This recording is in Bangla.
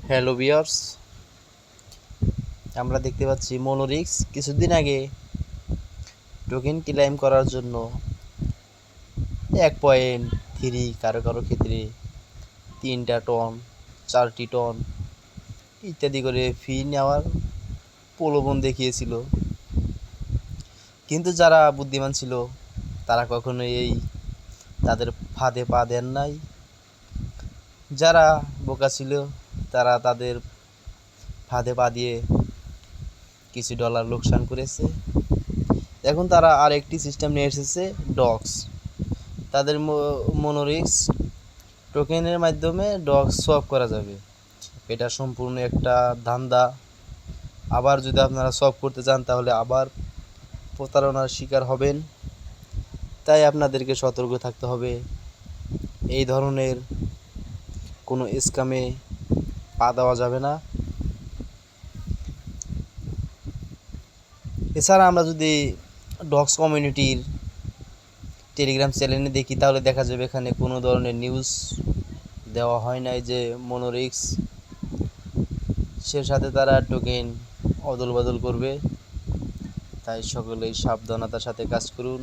হ্যালো ভিউয়ার্স, আমরা দেখতে পাচ্ছি মনোরিক্স কিছুদিন আগে টোকেন ক্লেম করার জন্য 1.3 কারো কারো ক্ষেত্রে 3টা টন 4টি টন ইত্যাদি করে ফি নেওয়ার প্রলোভন দেখিয়েছিল। কিন্তু যারা বুদ্ধিমান ছিল তারা কখনো তাদের ফাঁদে পা দেন নাই। যারা বোকা ছিল তারা তাদের ফাঁদে পা দিয়ে কিছু ডলার লোকসান করেছে। এখন তারা আরেকটি সিস্টেম নিয়ে এসেছে, ডক্স। তাদের মনোরিক্স টোকেনের মাধ্যমে ডক্স সোয়াপ করা যাবে। এটা সম্পূর্ণ একটা ধান্দা। আবার যদি আপনারা সোয়াপ করতে চান তাহলে আবার প্রতারণার শিকার হবেন। তাই আপনাদেরকে সতর্ক থাকতে হবে, এই ধরনের কোনো স্ক্যামে পা দেওয়া যাবে না। এছাড়া আমরা যদি ডক্স কমিউনিটির টেলিগ্রাম চ্যানেলে দেখি তাহলে দেখা যাবে এখানে কোনো ধরনের নিউজ দেওয়া হয় নাই যে মনোরিক্স সে সাথে তারা টোকেন অদল বদল করবে। তাই সকলেই সাবধানতার সাথে কাজ করুন।